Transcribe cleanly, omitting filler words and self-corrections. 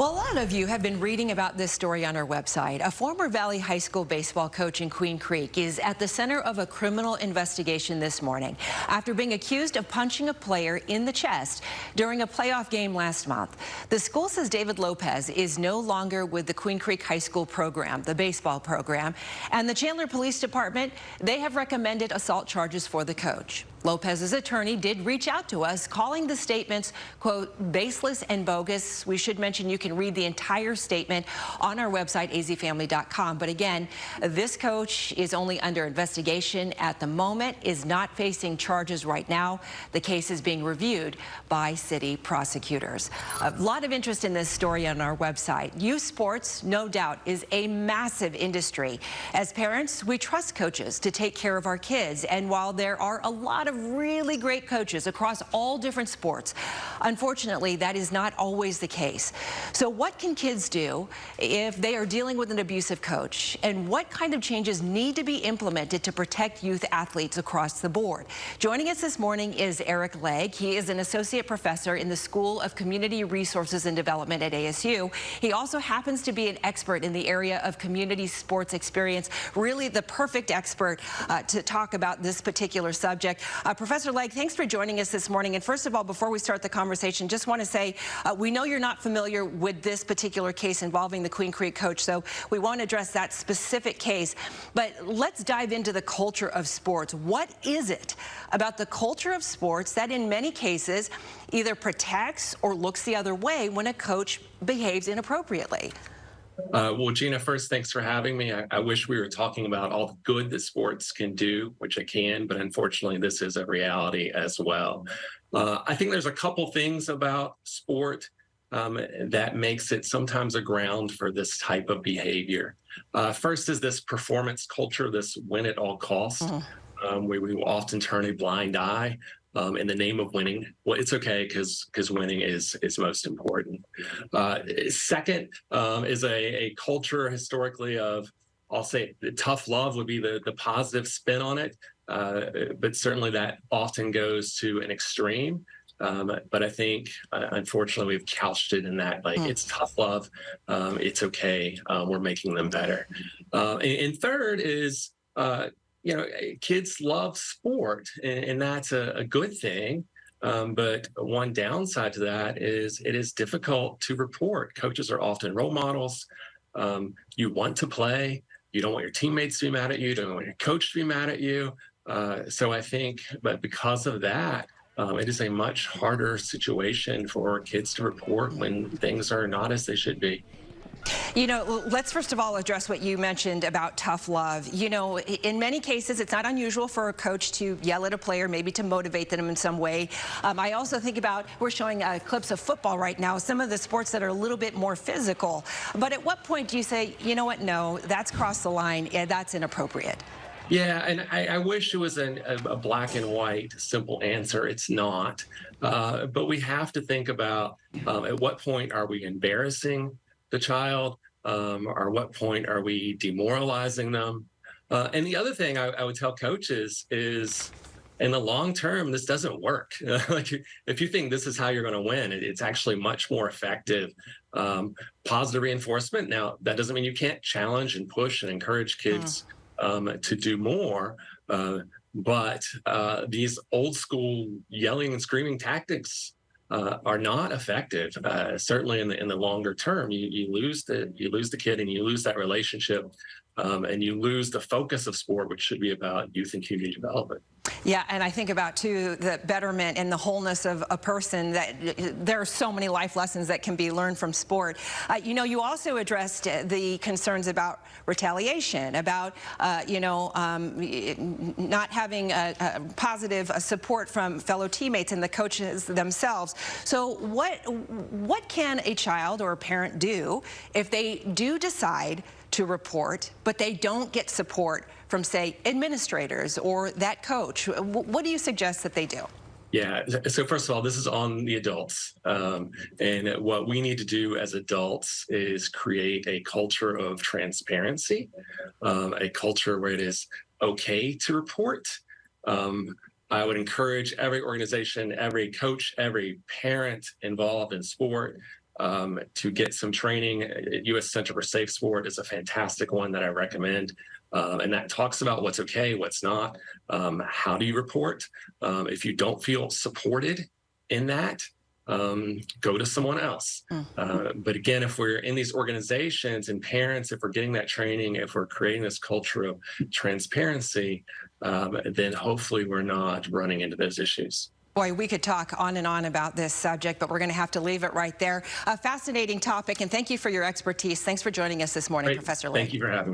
Well, a lot of you have been reading about this story on our website. A former Valley High School baseball coach in Queen Creek is at the center of a criminal investigation this morning after being accused of punching a player in the chest during a playoff game last month. The school says David Lopez is no longer with the Queen Creek High School program, the baseball program, and the Chandler Police Department, they have recommended assault charges for the coach. Lopez's attorney did reach out to us, calling the statements, quote, baseless and bogus. We should mention you can read the entire statement on our website, azfamily.com. But again, this coach is only under investigation at the moment, is not facing charges right now. The case is being reviewed by city prosecutors. A lot of interest in this story on our website. Youth sports, no doubt, is a massive industry. As parents, we trust coaches to take care of our kids. And while there are a lot of really great coaches across all different sports, unfortunately, that is not always the case. So what can kids do if they are dealing with an abusive coach? And what kind of changes need to be implemented to protect youth athletes across the board? Joining us this morning is Eric Legg. He is an associate professor in the School of Community Resources and Development at ASU. He also happens to be an expert in the area of community sports experience, really the perfect expert to talk about this particular subject. Professor Legg, thanks for joining us this morning. And first of all, before we start the conversation, just want to say we know you're not familiar with this particular case involving the Queen Creek coach, so we won't address that specific case. But let's dive into the culture of sports. What is it about the culture of sports that in many cases either protects or looks the other way when a coach behaves inappropriately? Well, Gina, first, thanks for having me. I wish we were talking about all the good that sports can do, which it can, but unfortunately, this is a reality as well. I think there's a couple things about sport that makes it sometimes a ground for this type of behavior. First is this performance culture, this win at all cost, where we will often turn a blind eye in the name of winning. Well, it's okay because winning is most important. Second is a culture historically of, I'll say, tough love would be the positive spin on it, but certainly that often goes to an extreme. But I think, unfortunately, we've couched it in that, like, it's tough love, it's okay, we're making them better. And third is, kids love sport, and that's a good thing. But one downside to that is it is difficult to report. Coaches are often role models. You want to play. You don't want your teammates to be mad at you. You don't want your coach to be mad at you. So I think, but because of that, it is a much harder situation for kids to report when things are not as they should be. You know, let's first of all address what you mentioned about tough love. You know, in many cases, it's not unusual for a coach to yell at a player, maybe to motivate them in some way. I also think about, we're showing clips of football right now, some of the sports that are a little bit more physical. But at what point do you say, you know what, no, that's crossed the line, yeah, that's inappropriate? Yeah, and I wish it was a black and white simple answer. It's not. But we have to think about at what point are we embarrassing the child, or what point are we demoralizing them? And the other thing I would tell coaches is, in the long term, this doesn't work. Like, if you think this is how you're going to win, it's actually much more effective. Positive reinforcement. Now, that doesn't mean you can't challenge and push and encourage kids to do more. But these old school yelling and screaming tactics are not effective. Certainly in the longer term, you lose the kid, and you lose that relationship, and you lose the focus of sport, which should be about youth and community development. Yeah, and I think about, too, the betterment and the wholeness of a person. That there are so many life lessons that can be learned from sport. You know, you also addressed the concerns about retaliation, about, not having a positive support from fellow teammates and the coaches themselves. So what can a child or a parent do if they do decide to report, but they don't get support from, say, administrators or that coach? What do you suggest that they do? Yeah. So first of all, this is on the adults. And what we need to do as adults is create a culture of transparency, a culture where it is okay to report. I would encourage every organization, every coach, every parent involved in sport to get some training. U.S. Center for Safe Sport is a fantastic one that I recommend. And that talks about what's okay, what's not. How do you report? If you don't feel supported in that, go to someone else. But again, if we're in these organizations and parents, if we're getting that training, if we're creating this culture of transparency, then hopefully we're not running into those issues. Boy, we could talk on and on about this subject, but we're going to have to leave it right there. A fascinating topic, and thank you for your expertise. Thanks for joining us this morning, Great. Professor Lake. Thank you for having me.